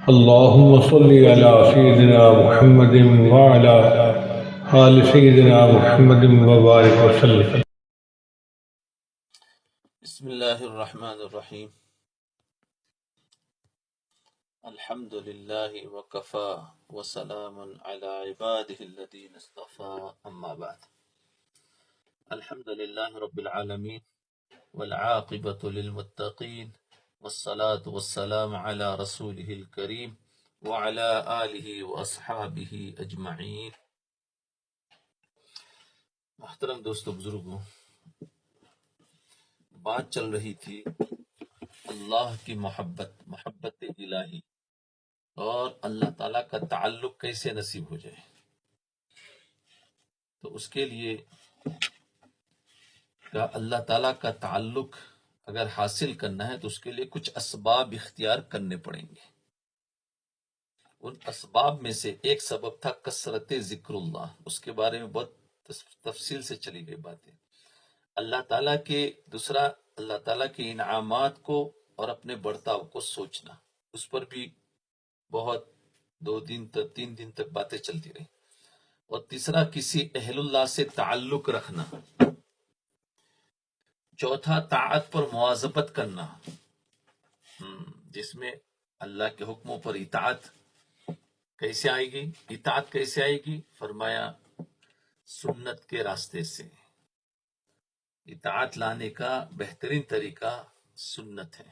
اللهم صل على سيدنا محمد وعلى آل سيدنا محمد وبارك وسلم. بسم اللہ الرحمن الرحیم. الحمد للہ وکفا وسلام علی عباده الذین اصطفى. اما بعد. الحمد للہ رب العالمین والعاقبۃ للمتقین والصلاة والسلام علی رسولہ الکریم وعلی آلہ واصحابہ اجمعین. محترم دوستو بزرگوں، بات چل رہی تھی اللہ کی محبت الہی اور اللہ تعالیٰ کا تعلق کیسے نصیب ہو جائے. تو اس کے لیے اللہ تعالیٰ کا تعلق اگر حاصل کرنا ہے تو اس کے لیے کچھ اسباب اختیار کرنے پڑیں گے. ان اسباب میں سے ایک سبب تھا کثرت ذکر اللہ. اس کے بارے میں بہت تفصیل سے چلی گئی باتیں. اللہ تعالیٰ کے دوسرا اللہ تعالیٰ کے انعامات کو اور اپنے برتاؤ کو سوچنا. اس پر بھی بہت 2 دن تک باتیں چلتی رہی. اور تیسرا کسی اہل اللہ سے تعلق رکھنا. چوتھا طاعت پر مواظبت کرنا، جس میں اللہ کے حکموں پر اطاعت کیسے آئے گی. اطاعت کیسے آئے گی؟ فرمایا سنت کے راستے سے. اطاعت لانے کا بہترین طریقہ سنت ہے،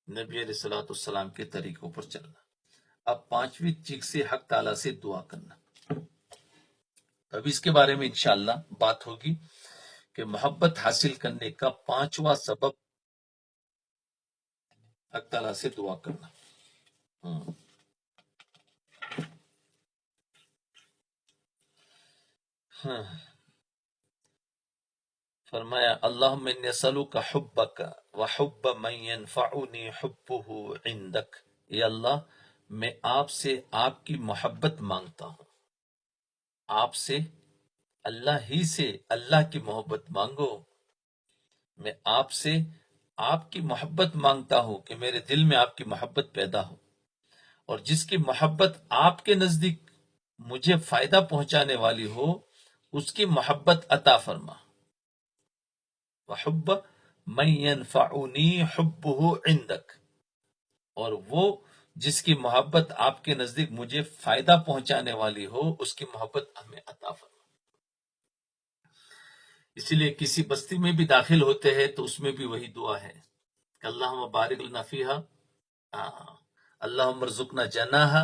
نبی علیہ الصلوۃ والسلام کے طریقوں پر چلنا. اب پانچویں چیز سے حق تعالیٰ سے دعا کرنا. اب اس کے بارے میں انشاءاللہ بات ہوگی کہ محبت حاصل کرنے کا 5واں سبب حق تعالیٰ سے دعا کرنا. فرمایا اللہم انی اسألک حبک وحب من ینفعنی حبہ عندک. اے اللہ، میں آپ سے آپ کی محبت مانگتا ہوں. آپ سے، اللہ ہی سے اللہ کی محبت مانگو. میں آپ سے آپ کی محبت مانگتا ہوں کہ میرے دل میں آپ کی محبت پیدا ہو، اور جس کی محبت آپ کے نزدیک مجھے فائدہ پہنچانے والی ہو اس کی محبت عطا فرما. وحب من ينفعنی حبہ عندک، اور وہ جس کی محبت آپ کے نزدیک مجھے فائدہ پہنچانے والی ہو اس کی محبت ہمیں عطا فرما. اسی لیے کسی بستی میں بھی داخل ہوتے ہیں تو اس میں بھی وہی دعا ہے کہ اللہم بارک لنا فیہا، اللہم ارزقنا جناہا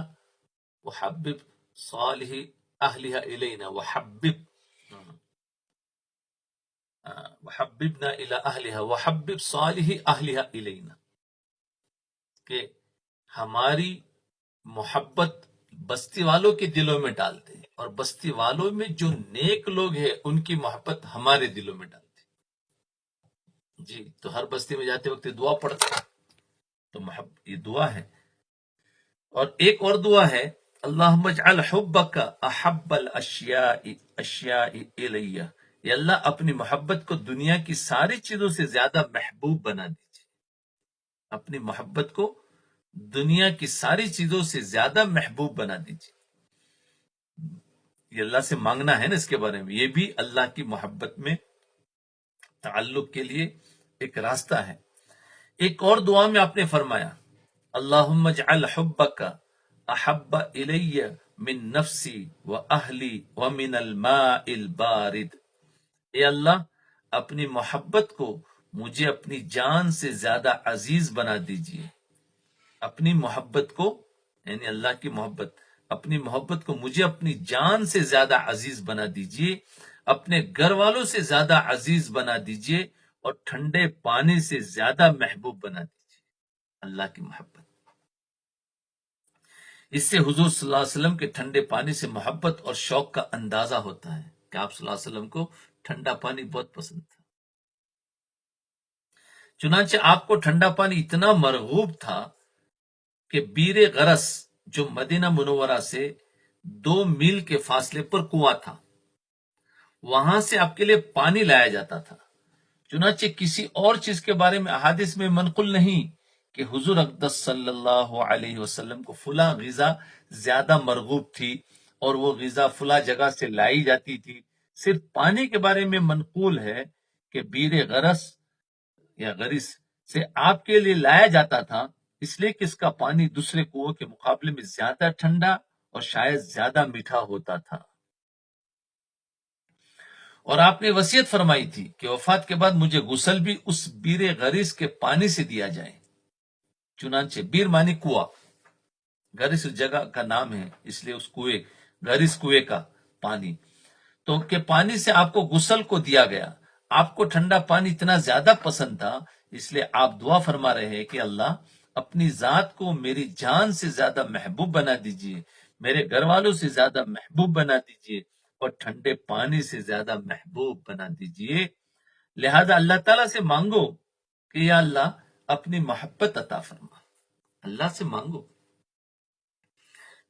وحبب صالح اہلہا الینا وحببنا الی اہلہا وحبب صالح اہلہا الینا. کہ ہماری محبت بستی والوں کے دلوں میں ڈالتے ہیں، اور بستی والوں میں جو نیک لوگ ہیں ان کی محبت ہمارے دلوں میں ڈالتے ہیں. جی، تو ہر بستی میں جاتے وقت دعا پڑھتے ہیں تو محبت یہ دعا ہے. اور ایک اور دعا ہے اللہم اجعل حبک احب الاشیاء الی. یا اللہ، اپنی محبت کو دنیا کی ساری چیزوں سے زیادہ محبوب بنا دیجیے. اپنی محبت کو دنیا کی ساری چیزوں سے زیادہ محبوب بنا دیجیے. یہ اللہ سے مانگنا ہے نا، اس کے بارے میں یہ بھی اللہ کی محبت میں تعلق کے لیے ایک راستہ ہے. ایک اور دعا میں آپ نے فرمایا اللہم اجعل حبک احب الی من نفسی و اہلی و من الماء البارد. اے اللہ، اپنی محبت کو مجھے اپنی جان سے زیادہ عزیز بنا دیجیے. اپنی محبت کو، یعنی اللہ کی محبت، اپنی محبت کو مجھے اپنی جان سے زیادہ عزیز بنا دیجیے، اپنے گھر والوں سے زیادہ عزیز بنا دیجیے، اور ٹھنڈے پانی سے زیادہ محبوب بنا دیجیے. اللہ کی محبت، اس سے حضور صلی اللہ علیہ وسلم کے ٹھنڈے پانی سے محبت اور شوق کا اندازہ ہوتا ہے کہ آپ صلی اللہ علیہ وسلم کو ٹھنڈا پانی بہت پسند تھا. چنانچہ آپ کو ٹھنڈا پانی اتنا مرغوب تھا کہ بیر غرس جو مدینہ منورہ سے 2 میل کے فاصلے پر کنواں تھا، وہاں سے آپ کے لیے پانی لایا جاتا تھا. چنانچہ کسی اور چیز کے بارے میں احادیث میں منقول نہیں کہ حضور اقدس صلی اللہ علیہ وسلم کو فلاں غذا زیادہ مرغوب تھی اور وہ غذا فلاں جگہ سے لائی جاتی تھی. صرف پانی کے بارے میں منقول ہے کہ بیر غرس یا غرس سے آپ کے لیے لایا جاتا تھا، اس لیے کہ اس کا پانی دوسرے کنووں کے مقابلے میں زیادہ ٹھنڈا اور شاید زیادہ میٹھا ہوتا تھا. اور آپ نے وصیت فرمائی تھی کہ وفات کے بعد مجھے غسل بھی اس بیر غریس کے پانی سے دیا جائے. چنانچہ بیر مانی کنواں، غریس اس جگہ کا نام ہے، اس لیے اس کنویں غریس کنویں کا پانی تو کہ پانی سے آپ کو غسل کو دیا گیا. آپ کو ٹھنڈا پانی اتنا زیادہ پسند تھا، اس لیے آپ دعا فرما رہے ہیں کہ اللہ اپنی ذات کو میری جان سے زیادہ محبوب بنا دیجئے، میرے گھر والوں سے زیادہ محبوب بنا دیجئے اور ٹھنڈے پانی سے زیادہ محبوب بنا دیجئے. لہذا اللہ تعالیٰ سے مانگو کہ یا اللہ اپنی محبت عطا فرما. اللہ سے مانگو،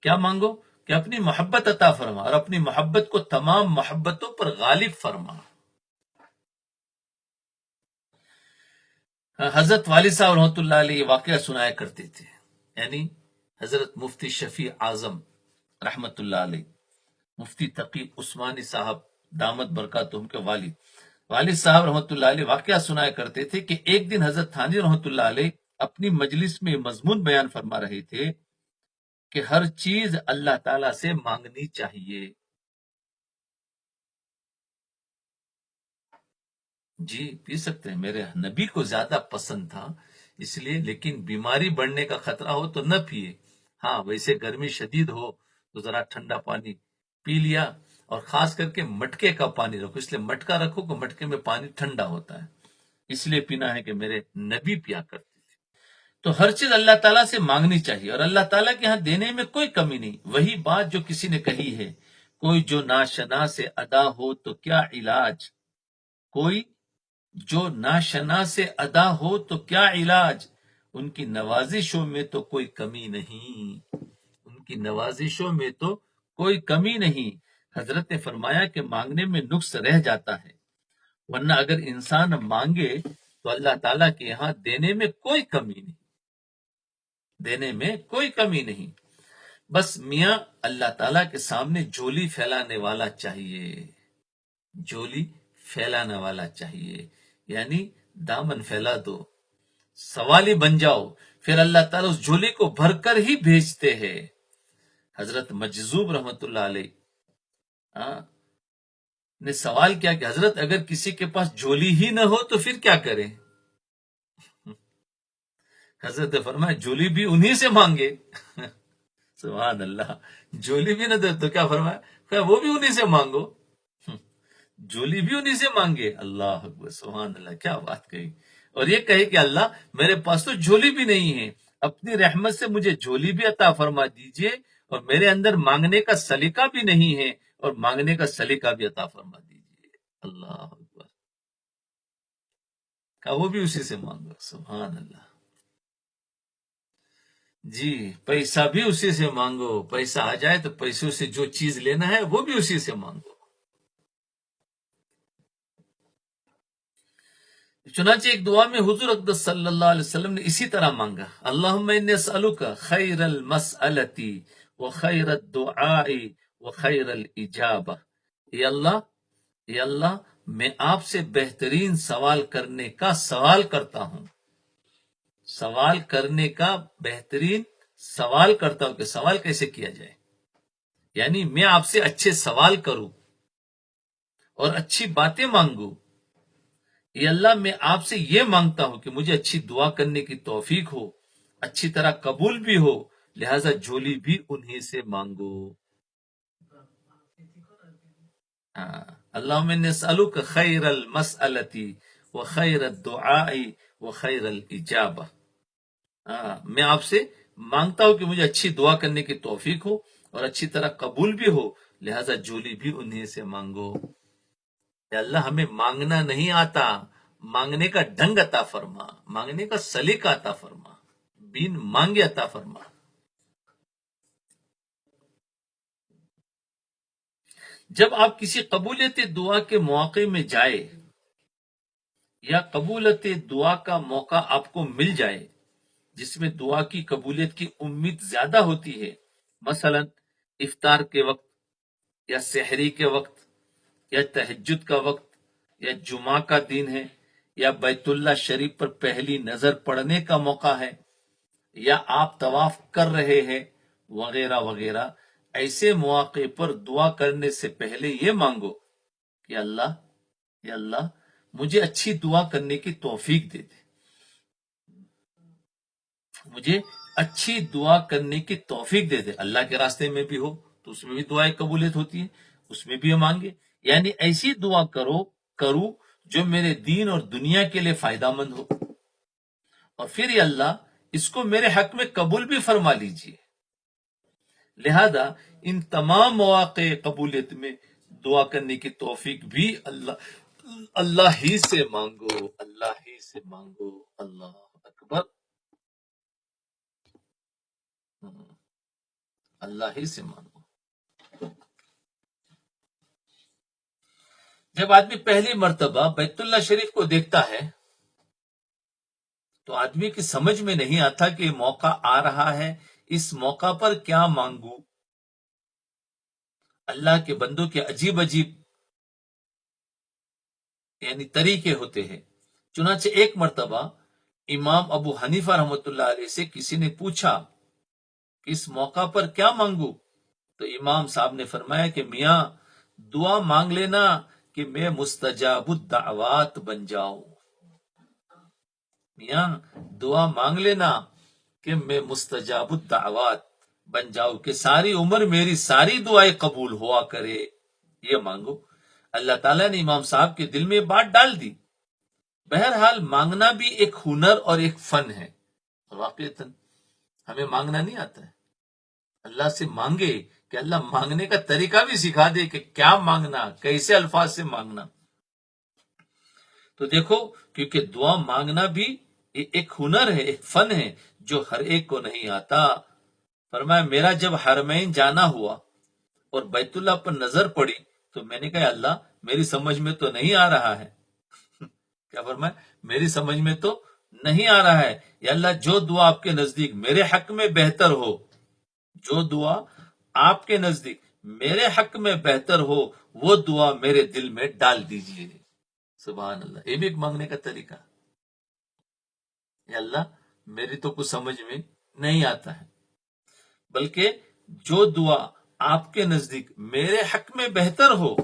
کیا مانگو؟ کہ اپنی محبت عطا فرما اور اپنی محبت کو تمام محبتوں پر غالب فرما. حضرت والد صاحب رحمۃ اللہ علیہ یہ واقعہ سنایا کرتے تھے، یعنی حضرت مفتی شفیع اعظم رحمۃ اللہ علیہ، مفتی تقی عثمانی صاحب دامت برکاتہم کے والد صاحب رحمۃ اللہ علیہ واقعہ سنایا کرتے تھے کہ ایک دن حضرت تھانوی رحمۃ اللہ علیہ اپنی مجلس میں مضمون بیان فرما رہے تھے کہ ہر چیز اللہ تعالی سے مانگنی چاہیے. جی پی سکتے ہیں، میرے نبی کو زیادہ پسند تھا اس لیے، لیکن بیماری بڑھنے کا خطرہ ہو تو نہ پیے. ہاں ویسے گرمی شدید ہو تو ذرا ٹھنڈا پانی پی لیا، اور خاص کر کے مٹکے کا پانی رکھو، اس لیے مٹکا رکھو کہ مٹکے میں پانی ٹھنڈا ہوتا ہے، اس لیے پینا ہے کہ میرے نبی پیا کرتے تھے. تو ہر چیز اللہ تعالیٰ سے مانگنی چاہیے اور اللہ تعالیٰ کے ہاں دینے میں کوئی کمی نہیں. وہی بات جو کسی نے کہی ہے، کوئی جو ناشنا سے ادا ہو تو کیا علاج، کوئی جو ناشنا سے ادا ہو تو کیا علاج، ان کی نوازشوں میں تو کوئی کمی نہیں، ان کی نوازشوں میں تو کوئی کمی نہیں. حضرت نے فرمایا کہ مانگنے میں نقص رہ جاتا ہے، ورنہ اگر انسان مانگے تو اللہ تعالیٰ کے یہاں دینے میں کوئی کمی نہیں، دینے میں کوئی کمی نہیں. بس میاں اللہ تعالیٰ کے سامنے جھولی پھیلانے والا چاہیے، جھولی پھیلانے والا چاہیے، یعنی دامن پھیلا دو، سوالی بن جاؤ، پھر اللہ تعالیٰ اس جھولی کو بھر کر ہی بھیجتے ہیں. حضرت مجذوب رحمت اللہ علیہ نے سوال کیا کہ حضرت اگر کسی کے پاس جھولی ہی نہ ہو تو پھر کیا کرے؟ حضرت نے فرمایا جھولی بھی انہی سے مانگے. سبحان اللہ، جھولی بھی نہ دے تو کیا فرمایا؟ کہ وہ بھی انہی سے مانگو، جھولی بھی انہی سے مانگے. اللہ اکبر، سبحان اللہ، کیا بات کہی. اور یہ کہے کہ اللہ میرے پاس تو جھولی بھی نہیں ہے، اپنی رحمت سے مجھے جھولی بھی عطا فرما دیجئے، اور میرے اندر مانگنے کا سلیقہ بھی نہیں ہے، اور مانگنے کا سلیقہ بھی عطا فرما دیجئے. اللہ اکبر، کہ وہ بھی اسی سے مانگو. سبحان اللہ. جی پیسہ بھی اسی سے مانگو، پیسہ آ جائے تو پیسوں سے جو چیز لینا ہے وہ بھی اسی سے مانگو. چنانچہ ایک دعا میں حضور اقدس صلی اللہ علیہ وسلم نے اسی طرح مانگا، اللہم انی اسألک خیر المسألۃ وخیر الدعاء وخیر الاجابہ. یا اللہ میں آپ سے بہترین سوال کرنے کا سوال کرتا ہوں، سوال کرنے کا بہترین سوال کرتا ہوں. کہ سوال کیسے کیا جائے، یعنی میں آپ سے اچھے سوال کروں اور اچھی باتیں مانگوں. یا اللہ میں آپ سے یہ مانگتا ہوں کہ مجھے اچھی دعا کرنے کی توفیق ہو، اچھی طرح قبول بھی ہو، لہذا جھولی بھی انہی سے مانگو. اللہم انی اسألک خیر المسألۃ وخیر الدعاء وخیر الاجابہ. میں آپ سے مانگتا ہوں کہ مجھے اچھی دعا کرنے کی توفیق ہو اور اچھی طرح قبول بھی ہو، لہذا جھولی بھی انہی سے مانگو. اے اللہ ہمیں مانگنا نہیں آتا، مانگنے کا ڈھنگ عطا فرما، مانگنے کا سلیقہ عطا فرما، بین مانگے عطا فرما. جب آپ کسی قبولیت دعا کے موقع میں جائے یا قبولیت دعا کا موقع آپ کو مل جائے جس میں دعا کی قبولیت کی امید زیادہ ہوتی ہے، مثلا افطار کے وقت یا سحری کے وقت یا تہجد کا وقت یا جمعہ کا دن ہے یا بیت اللہ شریف پر پہلی نظر پڑنے کا موقع ہے یا آپ طواف کر رہے ہیں وغیرہ وغیرہ، ایسے مواقع پر دعا کرنے سے پہلے یہ مانگو کہ اللہ، یا اللہ مجھے اچھی دعا کرنے کی توفیق دے دے، مجھے اچھی دعا کرنے کی توفیق دے دے۔ اللہ کے راستے میں بھی ہو تو اس میں بھی دعائیں قبولیت ہوتی ہے، اس میں بھی ہم مانگے، یعنی ایسی دعا کرو جو میرے دین اور دنیا کے لیے فائدہ مند ہو، اور پھر یہ اللہ اس کو میرے حق میں قبول بھی فرما لیجئے۔ لہذا ان تمام مواقع قبولیت میں دعا کرنے کی توفیق بھی اللہ ہی سے مانگو، اللہ ہی سے مانگو۔ اللہ اکبر، اللہ ہی سے مانگو۔ جب آدمی پہلی مرتبہ بیت اللہ شریف کو دیکھتا ہے تو آدمی کی سمجھ میں نہیں آتا کہ موقع آ رہا ہے، اس موقع پر کیا مانگوں۔ اللہ کے بندوں کے عجیب عجیب یعنی طریقے ہوتے ہیں۔ چنانچہ ایک مرتبہ امام ابو حنیفہ رحمۃ اللہ علیہ سے کسی نے پوچھا کہ اس موقع پر کیا مانگوں، تو امام صاحب نے فرمایا کہ میاں دعا مانگ لینا کہ میں مستجاب الدعوات بن جاؤں، میاں دعا مانگ لینا کہ میں مستجاب الدعوات بن جاؤں، کہ ساری عمر میری ساری دعائیں قبول ہوا کرے، یہ مانگو۔ اللہ تعالیٰ نے امام صاحب کے دل میں یہ بات ڈال دی۔ بہرحال مانگنا بھی ایک ہنر اور ایک فن ہے، واقعتاً ہمیں مانگنا نہیں آتا ہے، اللہ سے مانگے کہ اللہ مانگنے کا طریقہ بھی سکھا دے کہ کیا مانگنا، کیسے الفاظ سے مانگنا۔ تو دیکھو، کیونکہ دعا مانگنا بھی ایک ہنر ہے، ایک فن ہے جو ہر ایک کو نہیں آتا۔ فرمایا میرا جب حرمین جانا ہوا اور بیت اللہ پر نظر پڑی تو میں نے کہا اللہ میری سمجھ میں تو نہیں آ رہا ہے، کیا فرمایا میری سمجھ میں تو نہیں آ رہا ہے، یا اللہ جو دعا آپ کے نزدیک میرے حق میں بہتر ہو، جو دعا آپ کے نزدیک میرے حق میں بہتر ہو وہ دعا میرے دل میں ڈال دیجئے۔ سبحان اللہ، یہ بھی ایک مانگنے کا طریقہ، یا اللہ میری تو کچھ سمجھ میں نہیں آتا ہے، بلکہ جو دعا آپ کے نزدیک میرے حق میں بہتر ہو،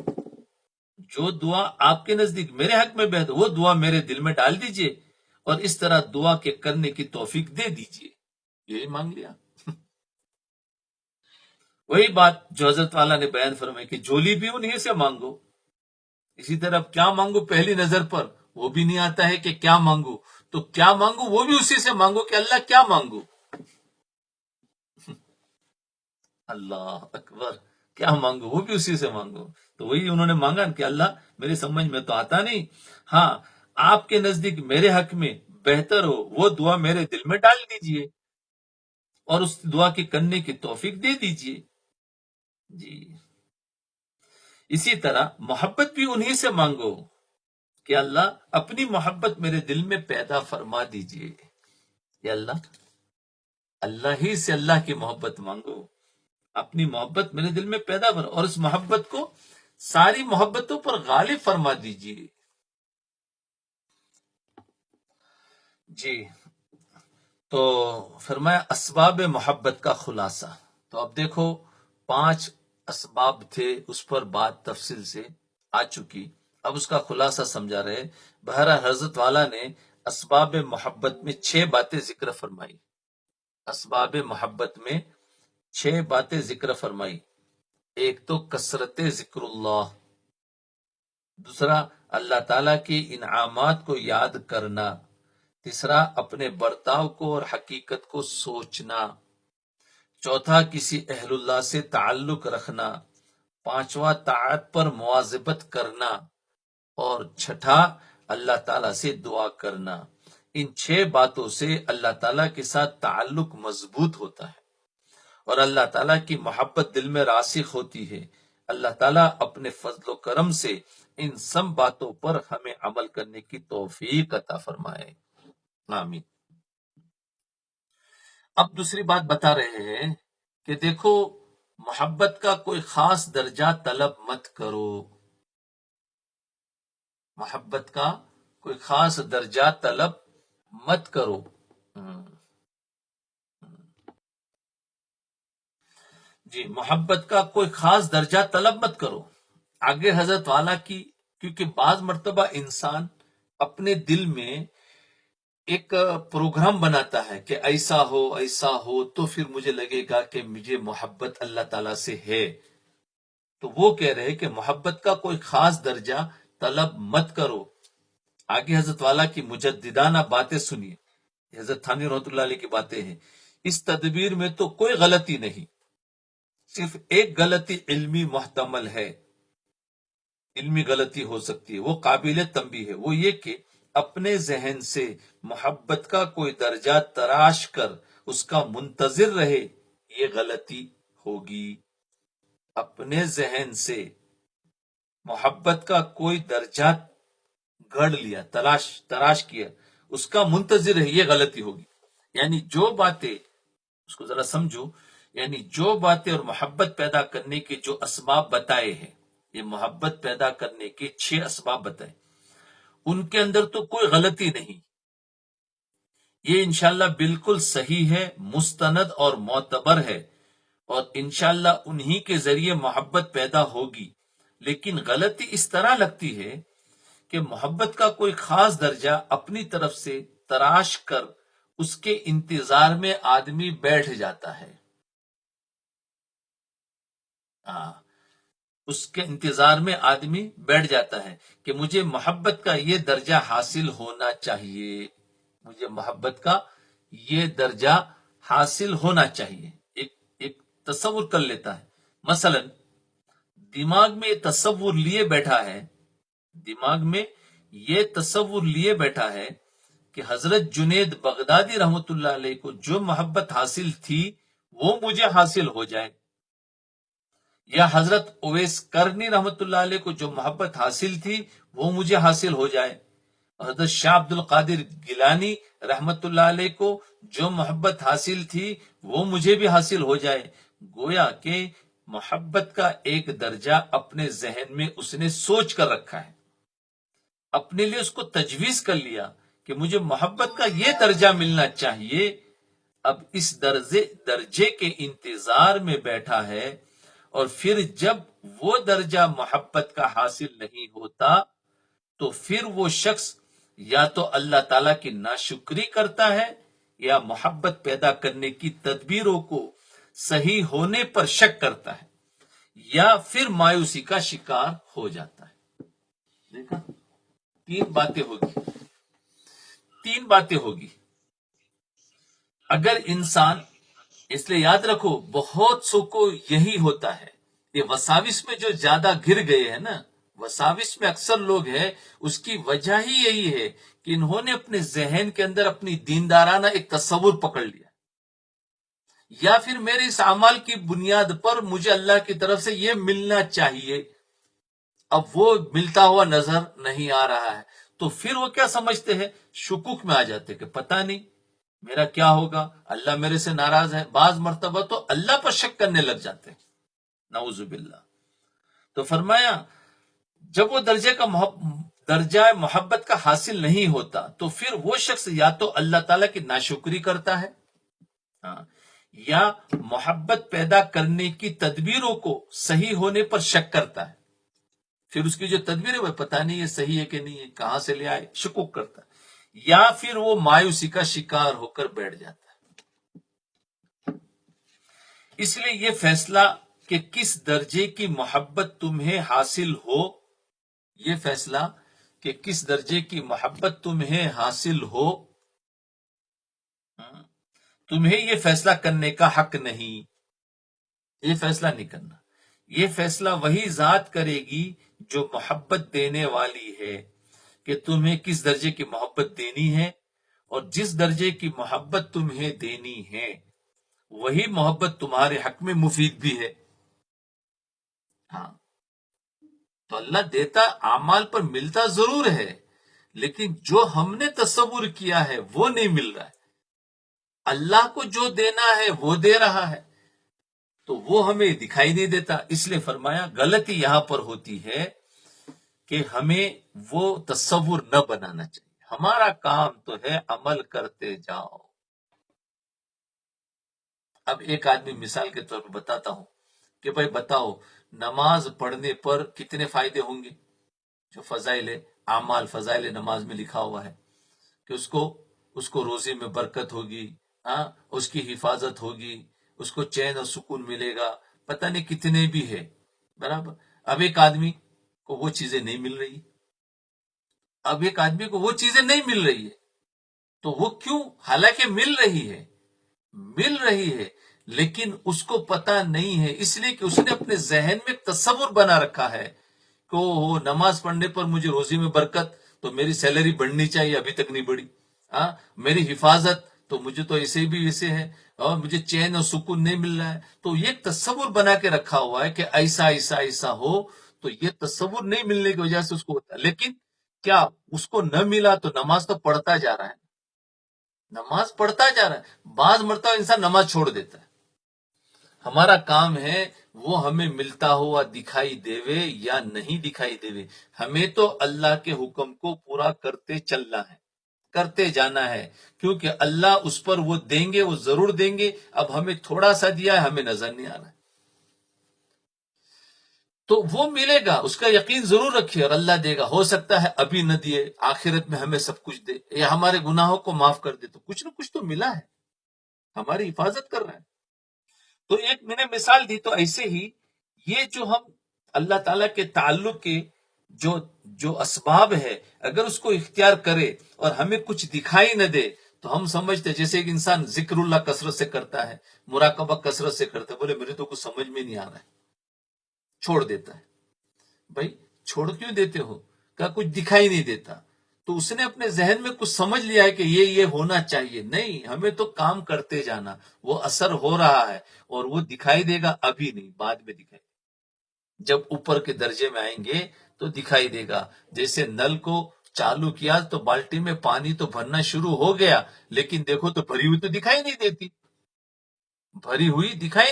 جو دعا آپ کے نزدیک میرے حق میں بہتر وہ دعا میرے دل میں ڈال دیجئے، اور اس طرح دعا کے کرنے کی توفیق دے دیجئے۔ یہی مانگ لیا۔ وہی بات جو حضرت والا نے بیان فرمائی کہ جھولی بھی انہیں سے مانگو، اسی طرح کیا مانگو پہلی نظر پر وہ بھی نہیں آتا ہے کہ کیا مانگو، تو کیا مانگو وہ بھی اسی سے مانگو کہ اللہ کیا مانگو۔ اللہ اکبر، کیا مانگو وہ بھی اسی سے مانگو۔ تو وہی انہوں نے مانگا کہ اللہ میری سمجھ میں تو آتا نہیں، ہاں آپ کے نزدیک میرے حق میں بہتر ہو وہ دعا میرے دل میں ڈال دیجئے اور اس دعا کے کرنے کی توفیق دے دیجئے۔ جی، اسی طرح محبت بھی انہی سے مانگو کہ اللہ اپنی محبت میرے دل میں پیدا فرما دیجئے، یا اللہ ہی سے اللہ کی محبت مانگو، اپنی محبت میرے دل میں پیدا فرما اور اس محبت کو ساری محبتوں پر غالب فرما دیجئے۔ جی، تو فرمایا اسباب محبت کا خلاصہ۔ تو اب دیکھو 5 اسباب تھے، اس پر بات تفصیل سے آ چکی، اب اس کا خلاصہ سمجھا رہے۔ بہرحال حضرت والا نے اسباب محبت میں 6 باتیں ذکر فرمائی، اسباب محبت میں 6 باتیں ذکر فرمائی۔ ایک تو کثرت ذکر اللہ، دوسرا اللہ تعالی کی انعامات کو یاد کرنا، تیسرا اپنے برتاؤ کو اور حقیقت کو سوچنا، چوتھا کسی اہل اللہ سے تعلق رکھنا، پانچواں طاعت پر مواظبت کرنا، اور چھٹا اللہ تعالیٰ سے دعا کرنا۔ ان 6 باتوں سے اللہ تعالیٰ کے ساتھ تعلق مضبوط ہوتا ہے اور اللہ تعالیٰ کی محبت دل میں راسخ ہوتی ہے۔ اللہ تعالیٰ اپنے فضل و کرم سے ان سب باتوں پر ہمیں عمل کرنے کی توفیق عطا فرمائے، آمین۔ اب دوسری بات بتا رہے ہیں کہ دیکھو محبت کا کوئی خاص درجہ طلب مت کرو، محبت کا کوئی خاص درجہ طلب مت کرو۔ جی، محبت کا کوئی خاص درجہ طلب مت کرو۔ آگے حضرت والا کی، کیونکہ بعض مرتبہ انسان اپنے دل میں ایک پروگرام بناتا ہے کہ ایسا ہو تو پھر مجھے لگے گا کہ مجھے محبت اللہ تعالی سے ہے۔ تو وہ کہہ رہے کہ محبت کا کوئی خاص درجہ طلب مت کرو۔ آگے حضرت والا کی مجددانہ باتیں سنیے، حضرت تھانوی رحمۃ اللہ علیہ کی باتیں ہیں۔ اس تدبیر میں تو کوئی غلطی نہیں، صرف ایک غلطی علمی محتمل ہے، علمی غلطی ہو سکتی ہے، وہ قابل تنبیہ ہے۔ وہ یہ کہ اپنے ذہن سے محبت کا کوئی درجہ تراش کر اس کا منتظر رہے، یہ غلطی ہوگی۔ اپنے ذہن سے محبت کا کوئی درجہ گھڑ لیا، تراش کیا، اس کا منتظر ہے، یہ غلطی ہوگی۔ یعنی جو باتیں، اس کو ذرا سمجھو، یعنی جو باتیں اور محبت پیدا کرنے کے جو اسباب بتائے ہیں، یہ محبت پیدا کرنے کے 6 اسباب بتائے، ان کے اندر تو کوئی غلطی نہیں، یہ انشاءاللہ بالکل صحیح ہے، مستند اور معتبر ہے، اور انشاءاللہ انہی کے ذریعے محبت پیدا ہوگی۔ لیکن غلطی اس طرح لگتی ہے کہ محبت کا کوئی خاص درجہ اپنی طرف سے تراش کر اس کے انتظار میں آدمی بیٹھ جاتا ہے۔ اس کے انتظار میں آدمی بیٹھ جاتا ہے کہ مجھے محبت کا یہ درجہ حاصل ہونا چاہیے، مجھے محبت کا یہ درجہ حاصل ہونا چاہیے، ایک تصور کر لیتا ہے۔ مثلا دماغ میں یہ تصور لیے بیٹھا ہے، دماغ میں یہ تصور لیے بیٹھا ہے کہ حضرت جنید بغدادی رحمت اللہ علیہ کو جو محبت حاصل تھی وہ مجھے حاصل ہو جائے، یا حضرت اویس کرنی رحمت اللہ علیہ کو جو محبت حاصل تھی وہ مجھے حاصل ہو جائے، حضرت شاہ عبد القادر گیلانی رحمت اللہ علیہ کو جو محبت حاصل تھی وہ مجھے بھی حاصل ہو جائے۔ گویا کہ محبت کا ایک درجہ اپنے ذہن میں اس نے سوچ کر رکھا ہے، اپنے لیے اس کو تجویز کر لیا کہ مجھے محبت کا یہ درجہ ملنا چاہیے۔ اب اس درجے کے انتظار میں بیٹھا ہے، اور پھر جب وہ درجہ محبت کا حاصل نہیں ہوتا تو پھر وہ شخص یا تو اللہ تعالی کی ناشکری کرتا ہے، یا محبت پیدا کرنے کی تدبیروں کو صحیح ہونے پر شک کرتا ہے، یا پھر مایوسی کا شکار ہو جاتا ہے۔ دیکھا، تین باتیں ہوگی اگر انسان، اس لیے یاد رکھو بہت سو کو یہی ہوتا ہے، یہ وساوس میں جو زیادہ گر گئے ہیں نا، وساوس میں اکثر لوگ ہیں، اس کی وجہ ہی یہی ہے کہ انہوں نے اپنے ذہن کے اندر اپنی دیندارانہ ایک تصور پکڑ لیا، یا پھر میرے اس عمل کی بنیاد پر مجھے اللہ کی طرف سے یہ ملنا چاہیے، اب وہ ملتا ہوا نظر نہیں آ رہا ہے، تو پھر وہ کیا سمجھتے ہیں، شکوک میں آ جاتے کہ پتہ نہیں میرا کیا ہوگا، اللہ میرے سے ناراض ہے، بعض مرتبہ تو اللہ پر شک کرنے لگ جاتے ہیں، نعوذ باللہ۔ تو فرمایا جب وہ درجہ محبت کا حاصل نہیں ہوتا تو پھر وہ شخص یا تو اللہ تعالیٰ کی ناشکری کرتا ہے، یا محبت پیدا کرنے کی تدبیروں کو صحیح ہونے پر شک کرتا ہے، پھر اس کی جو تدبیر ہے وہ پتہ نہیں یہ صحیح ہے کہ نہیں ہے، کہاں سے لے آئے، شکوک کرتا ہے، یا پھر وہ مایوسی کا شکار ہو کر بیٹھ جاتا ہے۔ اس لیے یہ فیصلہ کہ کس درجے کی محبت تمہیں حاصل ہو، یہ فیصلہ کہ کس درجے کی محبت تمہیں حاصل ہو، تمہیں یہ فیصلہ کرنے کا حق نہیں، یہ فیصلہ نہیں کرنا، یہ فیصلہ وہی ذات کرے گی جو محبت دینے والی ہے کہ تمہیں کس درجے کی محبت دینی ہے، اور جس درجے کی محبت تمہیں دینی ہے وہی محبت تمہارے حق میں مفید بھی ہے۔ ہاں، تو اللہ دیتا، اعمال پر ملتا ضرور ہے، لیکن جو ہم نے تصور کیا ہے وہ نہیں مل رہا ہے۔ اللہ کو جو دینا ہے وہ دے رہا ہے، تو وہ ہمیں دکھائی نہیں دیتا. اس لیے فرمایا غلطی یہاں پر ہوتی ہے کہ ہمیں وہ تصور نہ بنانا چاہیے. ہمارا کام تو ہے عمل کرتے جاؤ. اب ایک آدمی مثال کے طور پر بتاتا ہوں کہ بھائی بتاؤ نماز پڑھنے پر کتنے فائدے ہوں گے؟ جو فضائل اعمال فضائل نماز میں لکھا ہوا ہے کہ اس کو روزی میں برکت ہوگی، ہاں، اس کی حفاظت ہوگی، اس کو چین اور سکون ملے گا، پتہ نہیں کتنے بھی ہے. برابر. اب ایک آدمی کو وہ چیزیں نہیں مل رہی، تو وہ کیوں؟ حالانکہ مل رہی ہے لیکن اس کو پتا نہیں ہے، اس لیے کہ اس نے اپنے ذہن میں ایک تصور بنا رکھا ہے کہ وہ نماز پڑھنے پر مجھے روزی میں برکت، تو میری سیلری بڑھنی چاہیے، ابھی تک نہیں بڑھی. ہاں، میری حفاظت، تو مجھے تو ایسے بھی ایسے ہے، اور مجھے چین اور سکون نہیں مل رہا ہے. تو یہ تصور بنا کے رکھا ہوا ہے کہ ایسا ایسا ایسا ہو. تو یہ تصور نہیں ملنے کی وجہ سے اس کو ہوتا ہے. لیکن کیا اس کو نہ ملا تو نماز تو پڑھتا جا رہا ہے، بعض مرتبہ انسان نماز چھوڑ دیتا ہے. ہمارا کام ہے وہ ہمیں ملتا ہوا دکھائی دیوے یا نہیں دکھائی دیوے، ہمیں تو اللہ کے حکم کو پورا کرتے چلنا ہے، کرتے جانا ہے. کیونکہ اللہ اس پر وہ دیں گے، وہ ضرور دیں گے. اب ہمیں تھوڑا سا دیا ہے، ہمیں نظر نہیں آ رہا ہے، تو وہ ملے گا، اس کا یقین ضرور رکھیے، اور اللہ دے گا. ہو سکتا ہے ابھی نہ دیے، آخرت میں ہمیں سب کچھ دے یا ہمارے گناہوں کو معاف کر دے. تو کچھ نہ کچھ تو ملا ہے، ہماری حفاظت کر رہا ہے. تو ایک میں نے مثال دی. تو ایسے ہی یہ جو ہم اللہ تعالیٰ کے تعلق کے جو اسباب ہے، اگر اس کو اختیار کرے اور ہمیں کچھ دکھائی نہ دے، تو ہم سمجھتے جیسے ایک انسان ذکر اللہ کثرت سے کرتا ہے، مراقبہ کثرت سے کرتا ہے، بولے میرے تو کچھ سمجھ میں نہیں آ رہا ہے، چھوڑ دیتا ہے. بھائی چھوڑ کیوں دیتے ہو؟ کیا کچھ دکھائی نہیں دیتا؟ تو اس نے اپنے ذہن میں کچھ سمجھ لیا ہے کہ یہ ہونا چاہیے. نہیں، ہمیں تو کام کرتے جانا. وہ اثر ہو رہا ہے اور وہ دکھائی دے گا، ابھی نہیں، بعد میں دکھائی. جب اوپر کے درجے میں آئیں گے تو دکھائی دے گا. جیسے نل کو چالو کیا تو بالٹی میں پانی تو بھرنا شروع ہو گیا، لیکن دیکھو تو بھری ہوئی تو دکھائی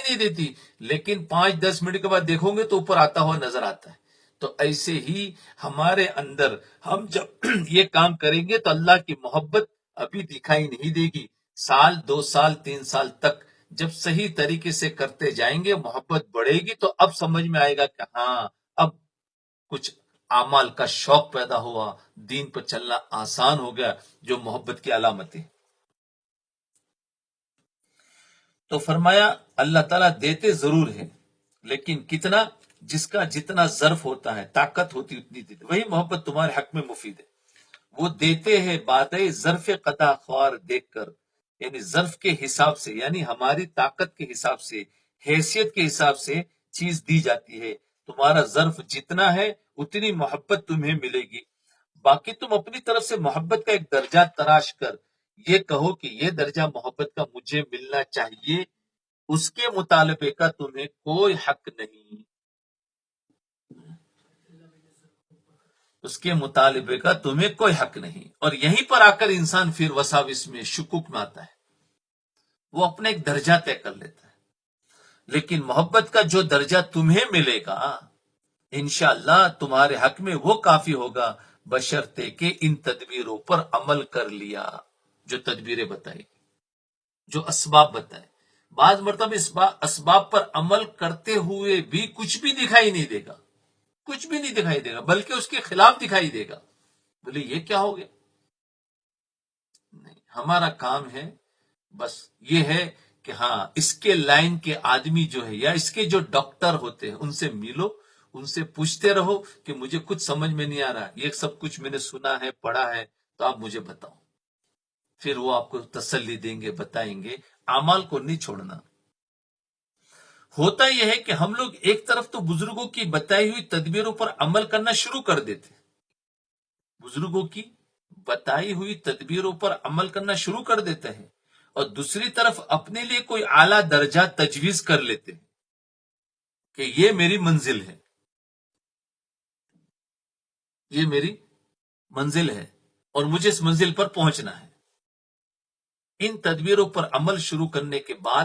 نہیں دیتی، لیکن 5-10 منٹ کے بعد دیکھو گے تو اوپر آتا ہوا نظر آتا ہے. تو ایسے ہی ہمارے اندر ہم جب یہ کام کریں گے تو اللہ کی محبت ابھی دکھائی نہیں دے گی. 1-2 سال 3 سال تک جب صحیح طریقے سے کرتے جائیں گے، محبت بڑھے گی، تو اب سمجھ میں آئے گا کہ ہاں اب کچھ اعمال کا شوق پیدا ہوا، دین پر چلنا آسان ہو گیا، جو محبت کی علامتیں. تو فرمایا اللہ تعالیٰ دیتے ضرور ہے، لیکن کتنا؟ جس کا جتنا ظرف ہوتا ہے، طاقت ہوتی اتنی دیتے. وہی محبت تمہارے حق میں مفید ہے. وہ دیتے ہیں بادے ظرف قطع خوار دیکھ کر، یعنی ظرف کے حساب سے، یعنی ہماری طاقت کے حساب سے، حیثیت کے حساب سے چیز دی جاتی ہے. تمہارا ظرف جتنا ہے اتنی محبت تمہیں ملے گی. باقی تم اپنی طرف سے محبت کا ایک درجہ تراش کر یہ کہو کہ یہ درجہ محبت کا مجھے ملنا چاہیے، اس کے مطالبے کا تمہیں کوئی حق نہیں، اس کے مطالبے کا تمہیں کوئی حق نہیں. اور یہیں پر آ کر انسان پھر وساوس میں، شکوک میں آتا ہے. وہ اپنا ایک درجہ طے کر لیتا ہے، لیکن محبت کا جو درجہ تمہیں ملے گا انشاءاللہ تمہارے حق میں وہ کافی ہوگا، بشرطے کہ ان تدبیروں پر عمل کر لیا، جو تدبیریں بتائی، جو اسباب بتائے. بعض مرتبہ اسباب پر عمل کرتے ہوئے بھی کچھ بھی دکھائی نہیں دے گا، بلکہ اس کے خلاف دکھائی دے گا. بولے یہ کیا ہو گیا؟ نہیں، ہمارا کام ہے بس یہ ہے کہ ہاں اس کے لائن کے آدمی جو ہے یا اس کے جو ڈاکٹر ہوتے ہیں ان سے ملو، ان سے پوچھتے رہو کہ مجھے کچھ سمجھ میں نہیں آ رہا، یہ سب کچھ میں نے سنا ہے، پڑھا ہے، تو آپ مجھے بتاؤ. پھر وہ آپ کو تسلی دیں گے، بتائیں گے. اعمال کو نہیں چھوڑنا. ہوتا یہ ہے کہ ہم لوگ ایک طرف تو بزرگوں کی بتائی ہوئی تدبیروں پر عمل کرنا شروع کر دیتے، بزرگوں کی بتائی ہوئی تدبیروں پر عمل کرنا شروع کر دیتے ہیں، اور دوسری طرف اپنے لیے کوئی اعلیٰ درجہ تجویز کر لیتے ہیں کہ یہ میری منزل ہے، یہ میری منزل ہے اور مجھے اس منزل پر پہنچنا ہے. ان تدبیروں پر عمل شروع کرنے کے بعد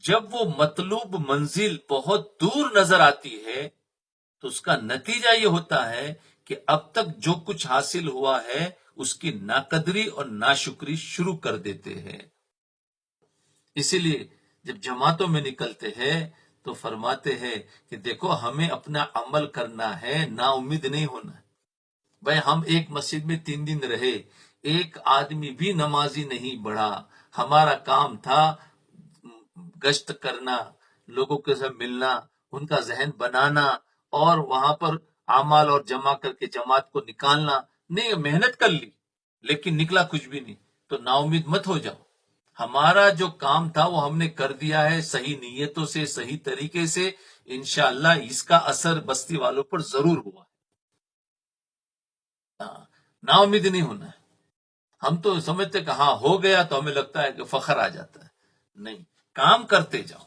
جب وہ مطلوب منزل بہت دور نظر آتی ہے تو اس کا نتیجہ یہ ہوتا ہے کہ اب تک جو کچھ حاصل ہوا ہے اس کی ناقدری اور ناشکری شروع کر دیتے ہیں. اسی لیے جب جماعتوں میں نکلتے ہیں تو فرماتے ہیں کہ دیکھو ہمیں اپنا عمل کرنا ہے، نا امید نہیں ہونا. بھائی ہم ایک مسجد میں 3 دن رہے، ایک آدمی بھی نمازی نہیں بڑھا. ہمارا کام تھا گشت کرنا، لوگوں کے ساتھ ملنا، ان کا ذہن بنانا اور وہاں پر اعمال اور جمع کر کے جماعت کو نکالنا. نہیں، محنت کر لی لیکن نکلا کچھ بھی نہیں، تو نا امید مت ہو جاؤ. ہمارا جو کام تھا وہ ہم نے کر دیا ہے صحیح نیتوں سے، صحیح طریقے سے. انشاءاللہ اس کا اثر بستی والوں پر ضرور ہوا. نا امید نہیں ہونا ہے. ہم تو سمجھتے کہ ہاں ہو گیا تو ہمیں لگتا ہے کہ فخر آ جاتا ہے. نہیں، کام کرتے جاؤ.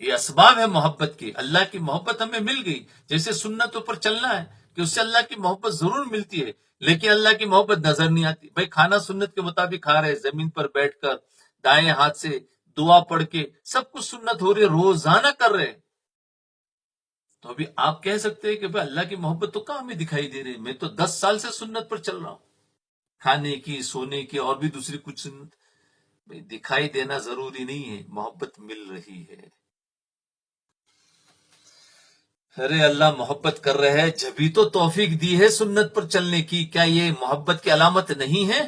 یہ اسباب ہے محبت کی. اللہ کی محبت ہمیں مل گئی، جیسے سنتوں پر چلنا ہے کہ اس سے اللہ کی محبت ضرور ملتی ہے، لیکن اللہ کی محبت نظر نہیں آتی. بھائی کھانا سنت کے مطابق کھا رہے، زمین پر بیٹھ کر دائیں ہاتھ سے دعا پڑھ کے سب کچھ سنت ہو رہی ہے، روزانہ کر رہے. تو ابھی آپ کہہ سکتے ہیں کہ بھائی اللہ کی محبت تو کہاں میں دکھائی دے رہی. میں تو 10 سال سے سنت پر چل رہا ہوں، کھانے کی، سونے کی اور بھی دوسری کچھ سنت. بھائی دکھائی دینا ضروری نہیں ہے، محبت مل رہی ہے. ارے اللہ محبت کر رہے ہیں جبھی تو توفیق دی ہے سنت پر چلنے کی. کیا یہ محبت کی علامت نہیں ہے؟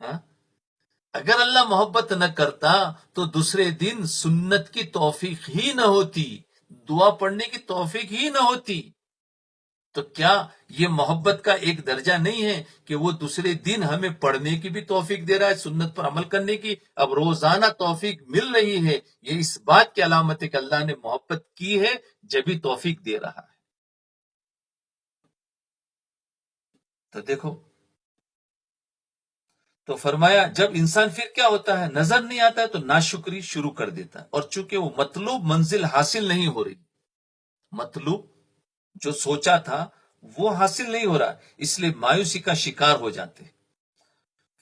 ہاں؟ اگر اللہ محبت نہ کرتا تو دوسرے دن سنت کی توفیق ہی نہ ہوتی، دعا پڑھنے کی توفیق ہی نہ ہوتی. تو کیا یہ محبت کا ایک درجہ نہیں ہے کہ وہ دوسرے دن ہمیں پڑھنے کی بھی توفیق دے رہا ہے، سنت پر عمل کرنے کی؟ اب روزانہ توفیق مل رہی ہے، یہ اس بات کی علامت ہے کہ اللہ نے محبت کی ہے جبھی توفیق دے رہا ہے. تو دیکھو، تو فرمایا جب انسان پھر کیا ہوتا ہے، نظر نہیں آتا ہے تو ناشکری شروع کر دیتا ہے. اور چونکہ وہ مطلوب منزل حاصل نہیں ہو رہی، مطلوب جو سوچا تھا وہ حاصل نہیں ہو رہا، اس لیے مایوسی کا شکار ہو جاتے.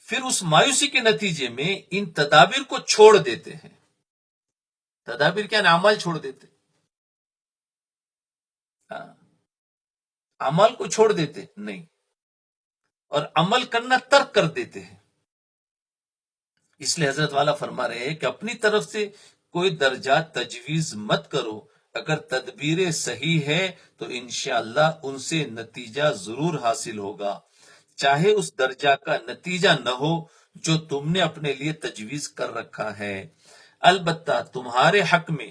پھر اس مایوسی کے نتیجے میں ان تدابیر کو چھوڑ دیتے ہیں. تدابیر کیا اعمال چھوڑ دیتے، اعمال کو چھوڑ دیتے نہیں، اور عمل کرنا ترک کر دیتے ہیں. اس لیے حضرت والا فرما رہے ہیں کہ اپنی طرف سے کوئی درجہ تجویز مت کرو. اگر تدبیریں صحیح ہے تو انشاءاللہ ان سے نتیجہ ضرور حاصل ہوگا، چاہے اس درجہ کا نتیجہ نہ ہو جو تم نے اپنے لیے تجویز کر رکھا ہے. البتہ تمہارے حق میں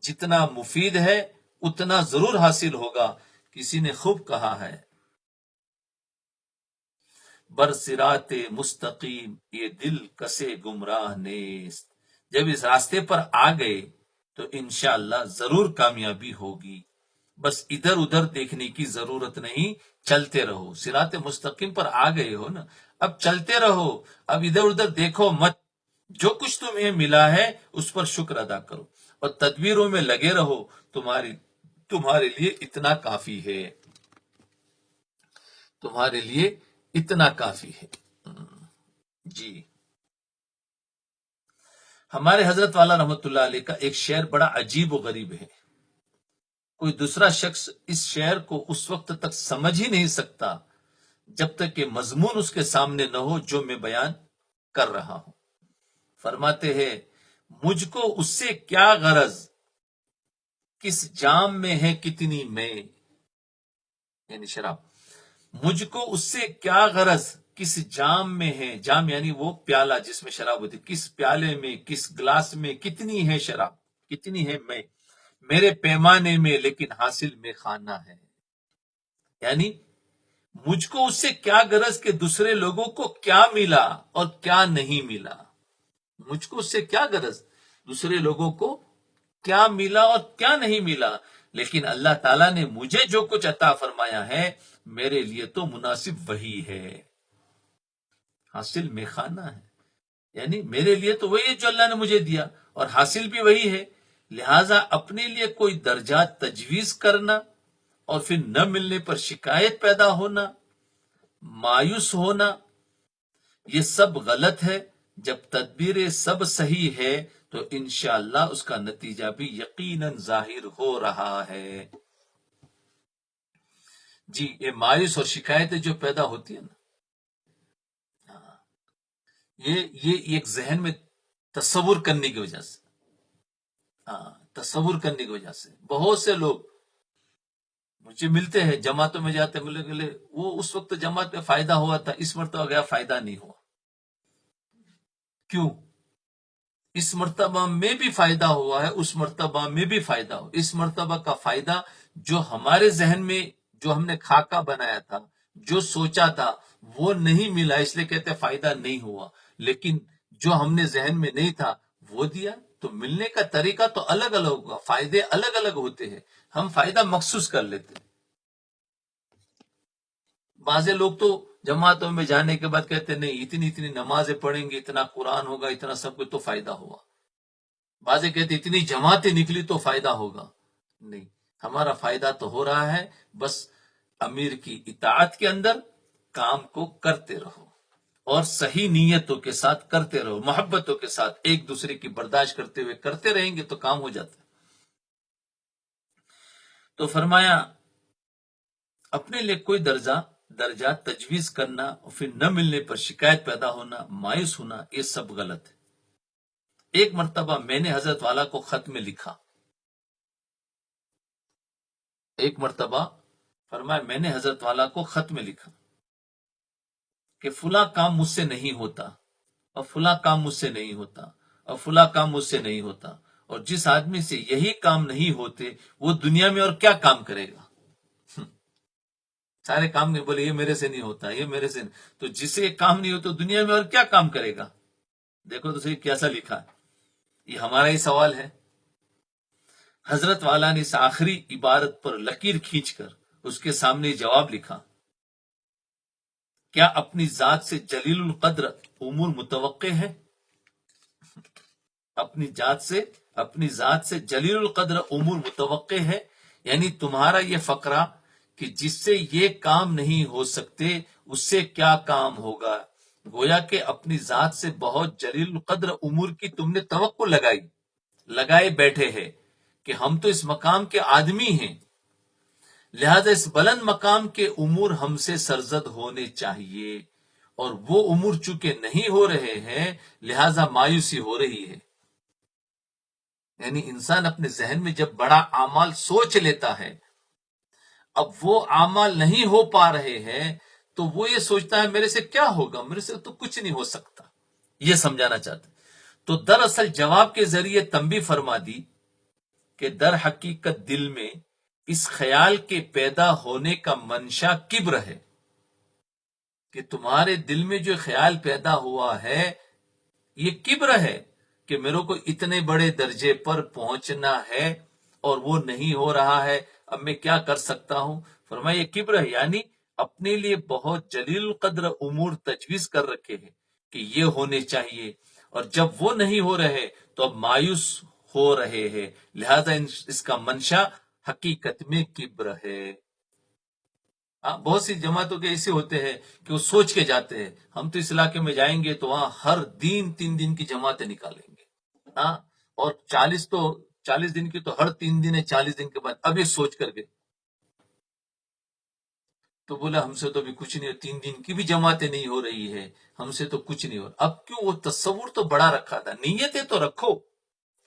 جتنا مفید ہے اتنا ضرور حاصل ہوگا. کسی نے خوب کہا ہے، برصراط مستقیم یہ دل کسے گمراہ نیست. جب اس راستے پر آ گئے تو انشاءاللہ ضرور کامیابی ہوگی. بس ادھر ادھر دیکھنے کی ضرورت نہیں، چلتے رہو. صراط مستقیم پر آ گئے ہو نا، اب چلتے رہو. اب ادھر ادھر دیکھو مت، جو کچھ تمہیں ملا ہے اس پر شکر ادا کرو اور تدبیروں میں لگے رہو. تمہارے لیے اتنا کافی ہے، تمہارے لیے اتنا کافی ہے. جی، ہمارے حضرت والا رحمت اللہ علیہ کا ایک شعر بڑا عجیب و غریب ہے. کوئی دوسرا شخص اس شعر کو اس وقت تک سمجھ ہی نہیں سکتا جب تک کہ مضمون اس کے سامنے نہ ہو جو میں بیان کر رہا ہوں. فرماتے ہیں، مجھ کو اس سے کیا غرض، کس جام میں ہے کتنی میں، یعنی شراب. مجھ کو اس سے کیا غرض، کس جام میں ہے، جام یعنی وہ پیالہ جس میں شراب ہوتی، کس پیالے میں، کس گلاس میں کتنی ہے شراب، کتنی ہے میں، میرے پیمانے میں لیکن حاصل میں خانہ ہے. یعنی مجھ کو اس سے کیا غرض کہ دوسرے لوگوں کو کیا ملا اور کیا نہیں ملا. مجھ کو اس سے کیا غرض، دوسرے لوگوں کو کیا ملا اور کیا نہیں ملا، لیکن اللہ تعالیٰ نے مجھے جو کچھ عطا فرمایا ہے میرے لیے تو مناسب وہی ہے، حاصل میں خانہ ہے. یعنی میرے لیے تو وہی ہے جو اللہ نے مجھے دیا، اور حاصل بھی وہی ہے. لہٰذا اپنے لیے کوئی درجات تجویز کرنا اور پھر نہ ملنے پر شکایت پیدا ہونا، مایوس ہونا، یہ سب غلط ہے. جب تدبیر سب صحیح ہے تو انشاءاللہ اس کا نتیجہ بھی یقیناً ظاہر ہو رہا ہے. جی یہ مایوس اور شکایتیں جو پیدا ہوتی ہیں نا، یہ ایک ذہن میں تصور کرنے کی وجہ سے، تصور کرنے کی وجہ سے بہت سے لوگ مجھے ملتے ہیں، جماعتوں میں جاتے ملے گلے، وہ اس وقت جماعت میں فائدہ ہوا تھا، اس مرتبہ گیا فائدہ نہیں ہوا. کیوں؟ اس مرتبہ میں بھی فائدہ ہوا ہے، اس مرتبہ میں بھی فائدہ ہوا. اس مرتبہ کا فائدہ جو ہمارے ذہن میں، جو ہم نے خاکہ بنایا تھا، جو سوچا تھا، وہ نہیں ملا، اس لیے کہتے فائدہ نہیں ہوا. لیکن جو ہم نے ذہن میں نہیں تھا وہ دیا. تو ملنے کا طریقہ تو الگ الگ ہوگا، فائدے الگ الگ ہوتے ہیں، ہم فائدہ مخصوص کر لیتے ہیں. بعض لوگ تو جماعتوں میں جانے کے بعد کہتے نہیں اتنی نمازیں پڑھیں گے، اتنا قرآن ہوگا، اتنا سب کچھ تو فائدہ ہوا. بعض کہتے اتنی جماعتیں نکلی تو فائدہ ہوگا. نہیں، ہمارا فائدہ تو ہو رہا ہے، بس امیر کی اطاعت کے اندر کام کو کرتے رہو اور صحیح نیتوں کے ساتھ کرتے رہو، محبتوں کے ساتھ ایک دوسرے کی برداشت کرتے ہوئے کرتے رہیں گے تو کام ہو جاتا ہے. تو فرمایا اپنے لیے کوئی درجہ تجویز کرنا اور پھر نہ ملنے پر شکایت پیدا ہونا، مایوس ہونا، یہ سب غلط ہے. ایک مرتبہ میں نے حضرت والا کو خط میں لکھا، ایک مرتبہ فرمایا میں نے حضرت والا کو خط میں لکھا کہ فلاں کام مجھ سے نہیں ہوتا اور فلاں کام مجھ سے نہیں ہوتا اور فلاں کام مجھ سے نہیں ہوتا، اور جس آدمی سے یہی کام نہیں ہوتے وہ دنیا میں اور کیا کام کرے گا. سارے کام نہیں، بولے یہ میرے سے نہیں ہوتا، یہ میرے سے نہیں. تو جسے یہ کام نہیں ہوتا دنیا میں اور کیا کام کرے گا. دیکھو تو صحیح کیسا لکھا ہے. یہ ہمارا ہی سوال ہے. حضرت والا نے اس آخری عبارت پر لکیر کھینچ کر اس کے سامنے جواب لکھا، کیا اپنی ذات سے جلیل القدر امور متوقع ہے؟ اپنی ذات سے جلیل القدر امور متوقع ہے، یعنی تمہارا یہ فقرہ کہ جس سے یہ کام نہیں ہو سکتے اس سے کیا کام ہوگا، گویا کہ اپنی ذات سے بہت جلیل القدر امور کی تم نے توقع لگائے بیٹھے ہیں کہ ہم تو اس مقام کے آدمی ہیں، لہذا اس بلند مقام کے امور ہم سے سرزد ہونے چاہیے، اور وہ امور چونکہ نہیں ہو رہے ہیں لہذا مایوسی ہو رہی ہے. یعنی انسان اپنے ذہن میں جب بڑا اعمال سوچ لیتا ہے، اب وہ اعمال نہیں ہو پا رہے ہیں تو وہ یہ سوچتا ہے میرے سے کیا ہوگا، میرے سے تو کچھ نہیں ہو سکتا. یہ سمجھانا چاہتے. تو دراصل جواب کے ذریعے تنبیہ فرما دی کہ در حقیقت دل میں اس خیال کے پیدا ہونے کا منشا کبر ہے، کہ تمہارے دل میں جو خیال پیدا ہوا ہے یہ کبر ہے کہ میرے کو اتنے بڑے درجے پر پہنچنا ہے اور وہ نہیں ہو رہا ہے، اب میں کیا کر سکتا ہوں. فرمایا یہ کبر ہے، یعنی اپنے لیے بہت جلیل القدر امور تجویز کر رکھے ہیں کہ یہ ہونے چاہیے، اور جب وہ نہیں ہو رہے تو اب مایوس ہو رہے ہیں، لہذا اس کا منشا حقیقت میں کبر ہے. بہت سی جماعتوں کے ایسے ہوتے ہیں کہ وہ سوچ کے جاتے ہیں ہم تو اس علاقے میں جائیں گے تو وہاں ہر دن 3 دن کی جماعتیں نکالیں گے، اور 40 دن کی تو ہر 3 دن ہے، 40 دن کے بعد اب یہ سوچ کر گئے تو بولا ہم سے تو ابھی کچھ نہیں ہو، 3 دن کی بھی جماعتیں نہیں ہو رہی ہے، ہم سے تو کچھ نہیں ہو. اب کیوں؟ وہ تصور تو بڑا رکھا تھا، نیتیں تو رکھو،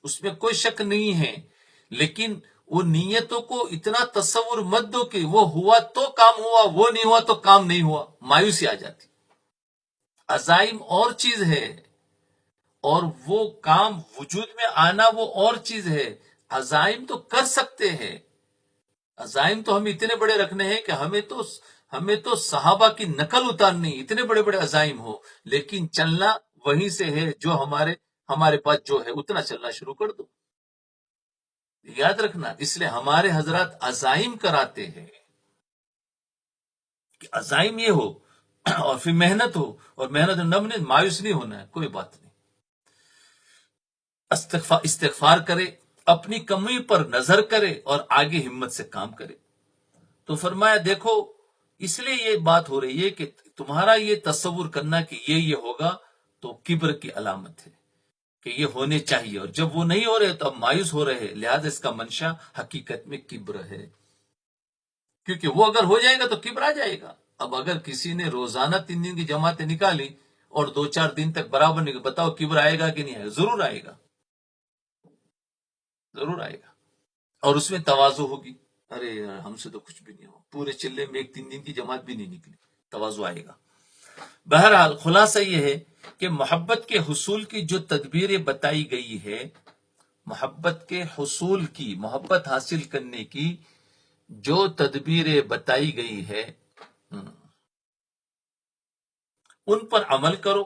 اس میں کوئی شک نہیں ہے، لیکن وہ نیتوں کو اتنا تصور مت دو کہ وہ ہوا تو کام ہوا، وہ نہیں ہوا تو کام نہیں ہوا، مایوسی آ جاتی. عزائم اور چیز ہے اور وہ کام وجود میں آنا وہ اور چیز ہے. عزائم تو کر سکتے ہیں، عزائم تو ہم اتنے بڑے رکھنے ہیں کہ ہمیں تو صحابہ کی نقل اتارنی، اتنے بڑے بڑے عزائم ہو، لیکن چلنا وہیں سے ہے جو ہمارے پاس جو ہے اتنا چلنا شروع کر دو. یاد رکھنا، اس لیے ہمارے حضرات عزائم کراتے ہیں کہ عزائم یہ ہو اور پھر محنت ہو، اور محنت نہ مایوس نہیں ہونا ہے، کوئی بات نہیں. استغفار کرے، اپنی کمی پر نظر کرے اور آگے ہمت سے کام کرے. تو فرمایا دیکھو اس لیے یہ بات ہو رہی ہے کہ تمہارا یہ تصور کرنا کہ یہ ہوگا تو کبر کی علامت ہے کہ یہ ہونے چاہیے، اور جب وہ نہیں ہو رہے تو اب مایوس ہو رہے ہیں، لہذا اس کا منشا حقیقت میں کبر ہے، کیونکہ وہ اگر ہو جائے گا تو کبر آ جائے گا۔ اب اگر کسی نے روزانہ 3 دن کی جماعتیں نکالی اور 2-4 دن تک برابر نہیں، بتاؤ کبر آئے گا کہ نہیں آئے گا؟ ضرور آئے گا، ضرور آئے گا، اور اس میں تواضع ہوگی، ارے یار ہم سے تو کچھ بھی نہیں ہو، پورے چلے میں 3 دن کی جماعت بھی نہیں نکلی، تواضع آئے گا۔ بہرحال خلاصہ یہ ہے کہ محبت کے حصول کی جو تدبیریں بتائی گئی ہے، محبت کے حصول کی، محبت حاصل کرنے کی جو تدبیریں بتائی گئی ہے ان پر عمل کرو،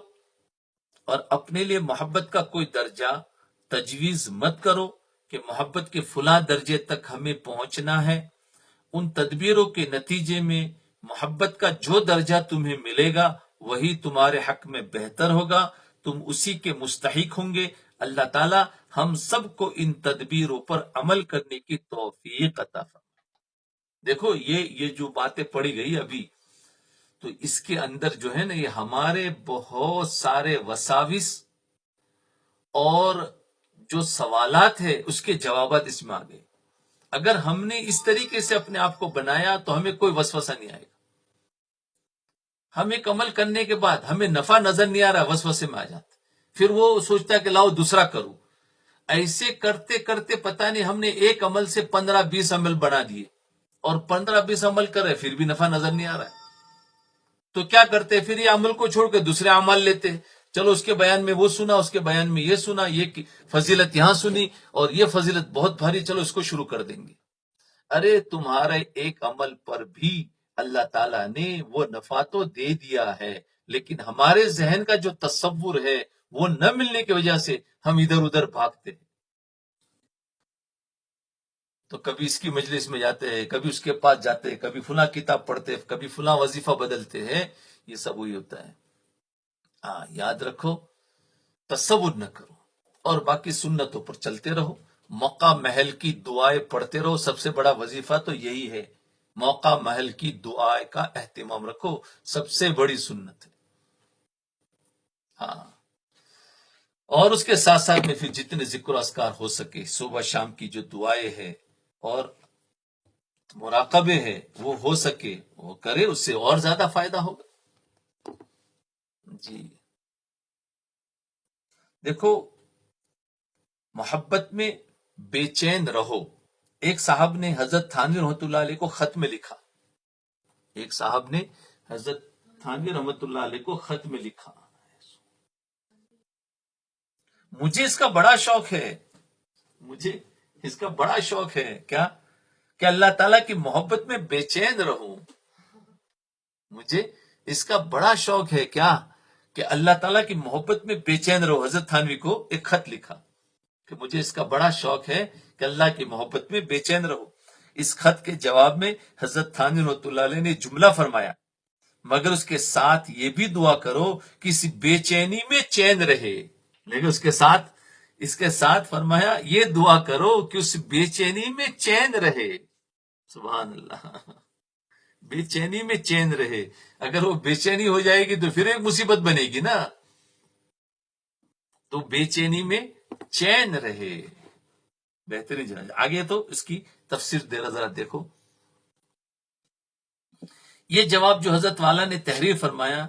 اور اپنے لیے محبت کا کوئی درجہ تجویز مت کرو کہ محبت کے فلاں درجے تک ہمیں پہنچنا ہے۔ ان تدبیروں کے نتیجے میں محبت کا جو درجہ تمہیں ملے گا وہی تمہارے حق میں بہتر ہوگا، تم اسی کے مستحق ہوں گے۔ اللہ تعالی ہم سب کو ان تدبیروں پر عمل کرنے کی توفیق عطا فرمائے۔ دیکھو یہ جو باتیں پڑھی گئی ابھی، تو اس کے اندر جو ہے نا یہ ہمارے بہت سارے وساوس اور جو سوالات ہیں اس کے جوابات اس میں آ گئے۔ اگر ہم نے اس طریقے سے اپنے آپ کو بنایا تو ہمیں کوئی وسوسہ نہیں آئے گا۔ ہم ایک عمل کرنے کے بعد ہمیں نفع نظر نہیں آ رہا، وسوسے میں آ جاتے، پھر وہ سوچتا ہے کہ لاؤ دوسرا کروں۔ ایسے کرتے کرتے پتہ نہیں ہم نے ایک عمل سے 15-20 عمل بنا دیے، اور 15-20 عمل کر رہے پھر بھی نفع نظر نہیں آ رہا ہے۔ تو کیا کرتے، پھر یہ عمل کو چھوڑ کے دوسرے عمل لیتے، چلو اس کے بیان میں وہ سنا، اس کے بیان میں یہ سنا، یہ فضیلت یہاں سنی اور یہ فضیلت بہت بھاری، چلو اس کو شروع کر دیں گے۔ ارے تمہارے ایک عمل پر بھی اللہ تعالیٰ نے وہ نفع تو دے دیا ہے، لیکن ہمارے ذہن کا جو تصور ہے وہ نہ ملنے کی وجہ سے ہم ادھر ادھر بھاگتے ہیں۔ تو کبھی اس کی مجلس میں جاتے ہیں، کبھی اس کے پاس جاتے ہیں، کبھی فلاں کتاب پڑھتے ہیں، کبھی فلاں وظیفہ بدلتے ہیں، یہ سب وہی ہوتا ہے۔ ہاں یاد رکھو، تصور نہ کرو، اور باقی سنتوں پر چلتے رہو، موقع محل کی دعائیں پڑھتے رہو۔ سب سے بڑا وظیفہ تو یہی ہے، موقع محل کی دعائیں کا اہتمام رکھو، سب سے بڑی سنت ہے۔ ہاں، اور اس کے ساتھ ساتھ میں پھر جتنے ذکر و اذکار ہو سکے، صبح شام کی جو دعائیں ہیں اور مراقبے ہیں وہ ہو سکے وہ کرے، اس سے اور زیادہ فائدہ ہوگا۔ جی دیکھو، محبت میں بے چین رہو۔ ایک صاحب نے حضرت تھانوی رحمۃ اللہ علیہ کو خط میں لکھا، ایک صاحب نے حضرت تھانوی رحمۃ اللہ علیہ کو خط میں لکھا، مجھے اس کا بڑا شوق ہے، مجھے اس کا بڑا شوق ہے کیا کہ اللہ تعالیٰ کی محبت میں بے چین رہوں۔ مجھے اس کا بڑا شوق ہے کیا کہ اللہ تعالیٰ کی محبت میں بے چین رہو۔ حضرت تھانوی کو ایک خط لکھا کہ مجھے اس کا بڑا شوق ہے کہ اللہ کی محبت میں بے چین رہو۔ اس خط کے جواب میں حضرت تھانوی رحمۃ اللہ علیہ نے جملہ فرمایا، مگر اس کے ساتھ یہ بھی دعا کرو کہ اس بے چینی میں چین رہے۔ لیکن اس کے ساتھ فرمایا یہ دعا کرو کہ اس بے چینی میں چین رہے۔ سبحان اللہ، بے چینی میں چین رہے۔ اگر وہ بے چینی ہو جائے گی تو پھر ایک مصیبت بنے گی نا، تو بے چینی میں چین رہے۔ بہترین جناب، آگے تو اس کی تفسیر ذرا دیکھو۔ یہ جواب جو حضرت والا نے تحریر فرمایا،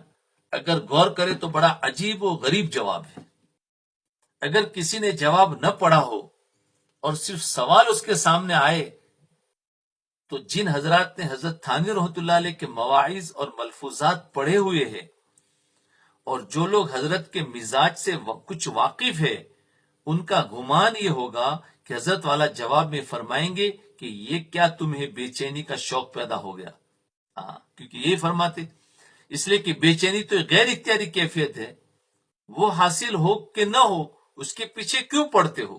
اگر غور کرے تو بڑا عجیب و غریب جواب ہے۔ اگر کسی نے جواب نہ پڑھا ہو اور صرف سوال اس کے سامنے آئے، تو جن حضرات نے حضرت تھانوی رحمۃ اللہ علیہ کے مواعظ اور ملفوظات پڑھے ہوئے ہیں، اور جو لوگ حضرت کے مزاج سے کچھ واقف ہے، ان کا گمان یہ ہوگا کہ حضرت والا جواب میں فرمائیں گے کہ یہ کیا تمہیں بے چینی کا شوق پیدا ہو گیا؟ ہاں، کیونکہ یہی فرماتے، اس لیے کہ بے چینی تو غیر اختیاری کیفیت ہے، وہ حاصل ہو کہ نہ ہو اس کے پیچھے کیوں پڑتے ہو؟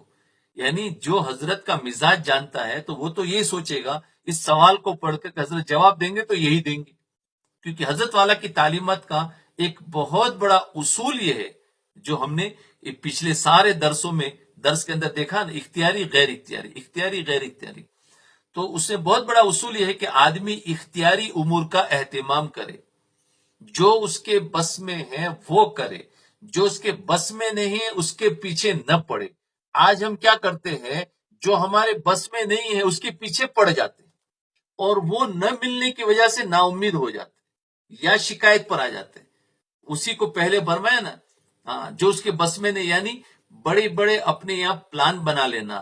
یعنی جو حضرت کا مزاج جانتا ہے تو وہ تو یہی سوچے گا اس سوال کو پڑھ کر حضرت جواب دیں گے تو یہی دیں گے، کیونکہ حضرت والا کی تعلیمات کا ایک بہت بڑا اصول یہ ہے جو ہم نے پچھلے سارے درسوں میں درس کے اندر دیکھا نا، اختیاری غیر اختیاری، اختیاری غیر اختیاری۔ تو تو اس میں بہت بڑا اصول یہ ہے کہ آدمی اختیاری امور کا اہتمام کرے، جو اس کے بس میں ہے وہ کرے، جو اس کے بس میں نہیں ہے اس کے پیچھے نہ پڑے۔ آج ہم کیا کرتے ہیں، جو ہمارے بس میں نہیں ہے اس کے پیچھے پڑ جاتے ہیں، اور وہ نہ ملنے کی وجہ سے نا امید ہو جاتے ہیں یا شکایت پر آ جاتے ہیں۔ اسی کو پہلے فرمایا نا، جو اس کے بس میں نہیں، یعنی بڑے بڑے اپنے یہاں پلان بنا لینا،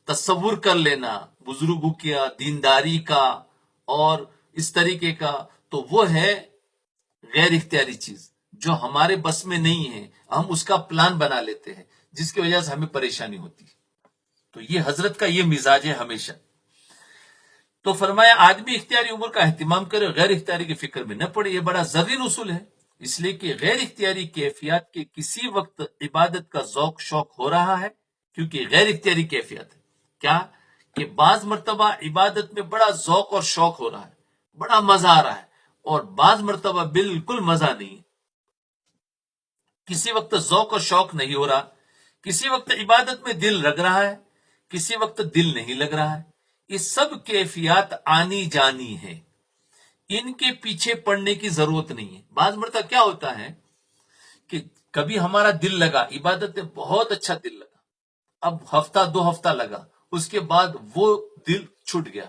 تصور کر لینا بزرگوں کیا، دینداری کا اور اس طریقے کا، تو وہ ہے غیر اختیاری چیز جو ہمارے بس میں نہیں ہے، ہم اس کا پلان بنا لیتے ہیں جس کی وجہ سے ہمیں پریشانی ہوتی ہے۔ تو یہ حضرت کا یہ مزاج ہے ہمیشہ۔ تو فرمایا آدمی اختیاری امور کا اہتمام کرے، غیر اختیاری کی فکر میں نہ پڑے۔ یہ بڑا زرین اصول ہے، اس لیے کہ غیر اختیاری کیفیات کے کسی وقت عبادت کا ذوق شوق ہو رہا ہے، کیونکہ غیر اختیاری کیفیت ہے کیا کہ بعض مرتبہ عبادت میں بڑا ذوق اور شوق ہو رہا ہے، بڑا مزہ آ رہا ہے، اور بعض مرتبہ بالکل مزہ نہیں ہے۔ کسی وقت ذوق اور شوق نہیں ہو رہا، کسی وقت عبادت میں دل لگ رہا ہے، کسی وقت دل نہیں لگ رہا ہے۔ یہ سب کیفیات آنی جانی ہے، ان کے پیچھے پڑنے کی ضرورت نہیں ہے۔ بعض مرتبہ کیا ہوتا ہے کہ کبھی ہمارا دل لگا، عبادت میں بہت اچھا دل لگا، اب ہفتہ دو ہفتہ لگا، اس کے بعد وہ دل چھوٹ گیا۔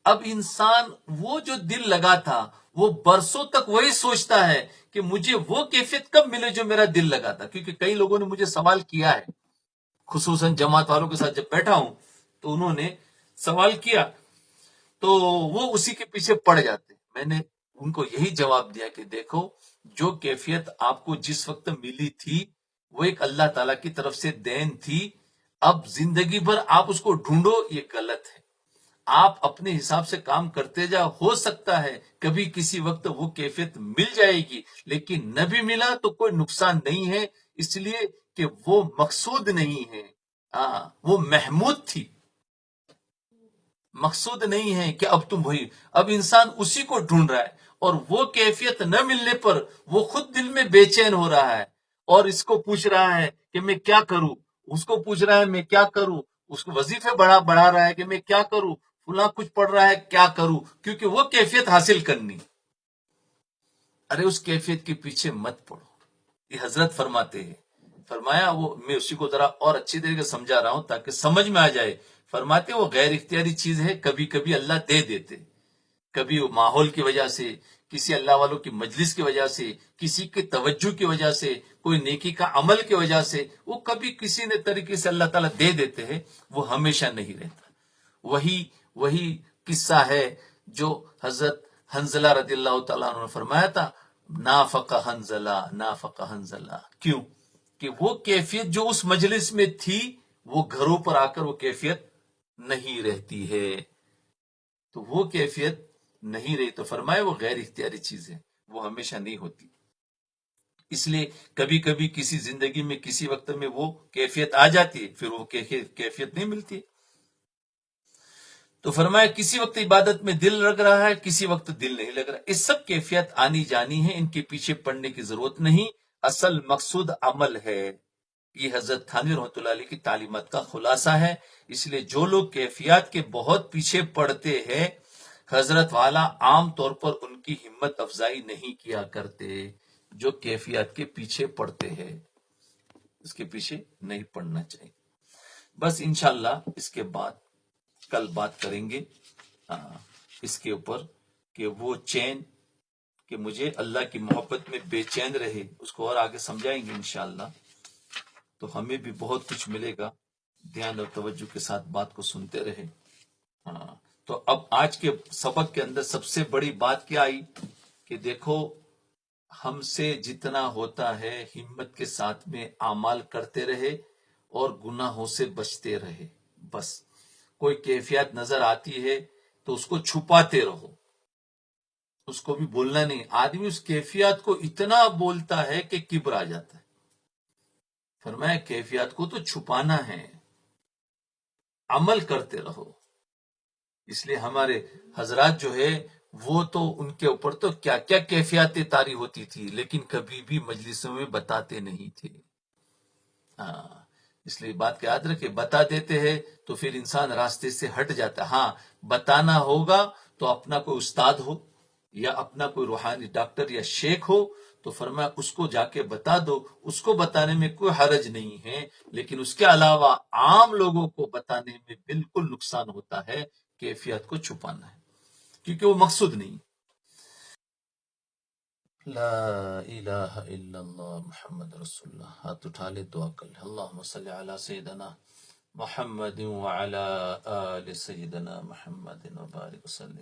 اب انسان وہ جو دل لگا تھا وہ برسوں تک وہی سوچتا ہے کہ مجھے وہ کیفیت کب ملے جو میرا دل لگا تھا۔ کیونکہ کئی لوگوں نے مجھے سوال کیا ہے، خصوصاً جماعت والوں کے ساتھ جب بیٹھا ہوں تو انہوں نے سوال کیا، تو وہ اسی کے پیچھے پڑ جاتے۔ میں نے ان کو یہی جواب دیا کہ دیکھو، جو کیفیت آپ کو جس وقت ملی تھی وہ ایک اللہ تعالیٰ کی طرف سے دین تھی، اب زندگی بھر آپ اس کو ڈھونڈو، یہ غلط ہے۔ آپ اپنے حساب سے کام کرتے جا، ہو سکتا ہے کبھی کسی وقت وہ کیفیت مل جائے گی، لیکن نہ بھی ملا تو کوئی نقصان نہیں ہے، اس لیے کہ وہ مقصود نہیں ہے، وہ محمود تھی، مقصود نہیں ہے کہ اب تم وہی۔ اب انسان اسی کو ڈھونڈ رہا ہے، اور وہ کیفیت نہ ملنے پر وہ خود دل میں بے چین ہو رہا ہے، اور اس کو پوچھ رہا ہے کہ میں کیا کروں، اس کو پوچھ رہا ہے میں کیا کروں، اس کو وظیفے بڑھا رہا ہے کہ میں کیا کروں، فلاں کچھ پڑھ رہا ہے کیا کروں، کیونکہ وہ کیفیت حاصل کرنی۔ ارے اس کیفیت کے پیچھے مت پڑو، یہ حضرت فرماتے ہیں۔ فرمایا، وہ میں اسی کو ذرا اور اچھی طریقے سے سمجھا رہا ہوں تاکہ سمجھ میں آ جائے۔ فرماتے وہ غیر اختیاری چیز ہے، کبھی کبھی اللہ دے دیتے، کبھی وہ ماحول کی وجہ سے، کسی اللہ والوں کی مجلس کی وجہ سے، کسی کی توجہ کی وجہ سے، کوئی نیکی کا عمل کی وجہ سے، وہ کبھی کسی نے طریقے سے اللہ تعالیٰ دے دیتے ہیں، وہ ہمیشہ نہیں رہتا۔ وہی قصہ ہے جو حضرت حنزلہ رضی اللہ تعالیٰ عنہ نے فرمایا تھا، نافق حنزلہ، کیوں کہ وہ کیفیت جو اس مجلس میں تھی وہ گھروں پر آ کر وہ کیفیت نہیں رہتی ہے، تو وہ کیفیت نہیں رہی، تو فرمایا وہ غیر اختیاری چیز ہے، وہ ہمیشہ نہیں ہوتی۔ اس لیے کبھی کبھی کسی زندگی میں کسی وقت میں وہ کیفیت آ جاتی ہے، پھر وہ کیفیت نہیں ملتی۔ تو فرمایا کسی وقت عبادت میں دل لگ رہا ہے، کسی وقت دل نہیں لگ رہا، اس سب کیفیت آنی جانی ہے، ان کے پیچھے پڑنے کی ضرورت نہیں، اصل مقصود عمل ہے۔ یہ حضرت تھانوی رحمۃ اللہ علیہ کی تعلیمات کا خلاصہ ہے۔ اس لیے جو لوگ کیفیات کے بہت پیچھے پڑتے ہیں، حضرت والا عام طور پر ان کی ہمت افزائی نہیں کیا کرتے۔ جو کیفیات کے پیچھے پڑتے ہیں اس کے پیچھے نہیں پڑنا چاہیے۔ بس انشاءاللہ اس کے بعد کل بات کریں گے اس کے اوپر کہ وہ چین کہ مجھے اللہ کی محبت میں بے چین رہے، اس کو اور آگے سمجھائیں گے انشاءاللہ۔ تو ہمیں بھی بہت کچھ ملے گا، دھیان اور توجہ کے ساتھ بات کو سنتے رہے۔ تو اب آج کے سبق کے اندر سب سے بڑی بات کیا آئی کہ دیکھو، ہم سے جتنا ہوتا ہے ہمت کے ساتھ میں اعمال کرتے رہے اور گناہوں سے بچتے رہے۔ بس کوئی کیفیت نظر آتی ہے تو اس کو چھپاتے رہو، اس کو بھی بولنا نہیں۔ آدمی اس کیفیت کو اتنا بولتا ہے کہ کبر آ جاتا ہے۔ فرمایا کیفیت کو تو چھپانا ہے، عمل کرتے رہو۔ اس لیے ہمارے حضرات جو ہے وہ تو ان کے اوپر تو کیا کیا کیفیاتیں طاری ہوتی تھی، لیکن کبھی بھی مجلسوں میں بتاتے نہیں تھے۔ اس لیے بات کا یاد رکھے، بتا دیتے ہیں تو پھر انسان راستے سے ہٹ جاتا ہے۔ ہاں بتانا ہوگا تو اپنا کوئی استاد ہو یا اپنا کوئی روحانی ڈاکٹر یا شیخ ہو تو فرمایا اس کو جا کے بتا دو، اس کو بتانے میں کوئی حرج نہیں ہے، لیکن اس کے علاوہ عام لوگوں کو بتانے میں بالکل نقصان ہوتا ہے، کیفیت کو چھپانا ہے، کیونکہ وہ مقصود نہیں۔ لا الہ الا اللہ محمد رسول اللہ، ہاتھ اٹھا لے دعا کر لے۔ اللہم صلی علی سیدنا محمد وعلی آل سیدنا محمد وبارک وسلم۔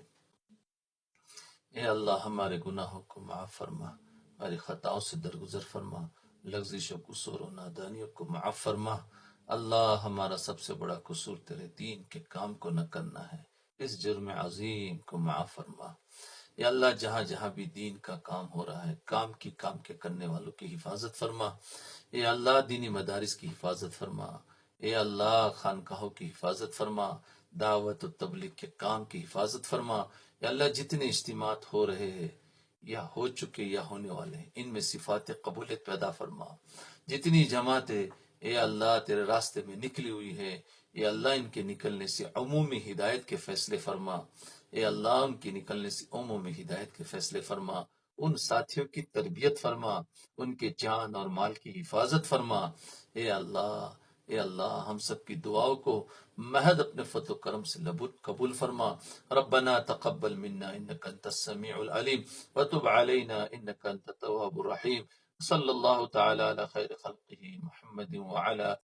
اے اللہ ہمارے گناہوں کو معاف فرما، ہماری خطاؤں سے درگزر فرما، لغزش و قصور و نادانیوں کو معاف فرما۔ اللہ ہمارا سب سے بڑا قصور تیرے دین کے کام کو نہ کرنا ہے، اس جرم عظیم کو معاف فرما۔ یا اللہ جہاں جہاں بھی دین کا کام ہو رہا ہے، کام کے کرنے والوں کی حفاظت فرما۔ اے اللہ دینی مدارس کی حفاظت فرما۔ اے اللہ خانقاہوں کی حفاظت فرما، دعوت و تبلیغ کے کام کی حفاظت فرما۔ یا اللہ جتنے اجتماعات ہو رہے ہیں یا ہو چکے یا ہونے والے ہیں، ان میں صفات قبولیت پیدا فرما۔ جتنی جماعتیں اے اللہ تیرے راستے میں نکلی ہوئی ہے، اے اللہ ان کے نکلنے سے عمومی ہدایت کے فیصلے فرما۔ اے اللہ ان کے نکلنے سے عمومی ہدایت کے فیصلے فرما، ان ساتھیوں کی تربیت فرما، ان کے جان اور مال کی حفاظت فرما۔ اے اللہ، اے اللہ ہم سب کی دعاؤں کو محض اپنے فضل و کرم سے قبول فرما۔ ربنا تقبل منا انك انت السميع العليم وتب علينا انك انت التواب الرحيم۔ صلی اللہ تعالی علی خیر خلقہ محمد وعلی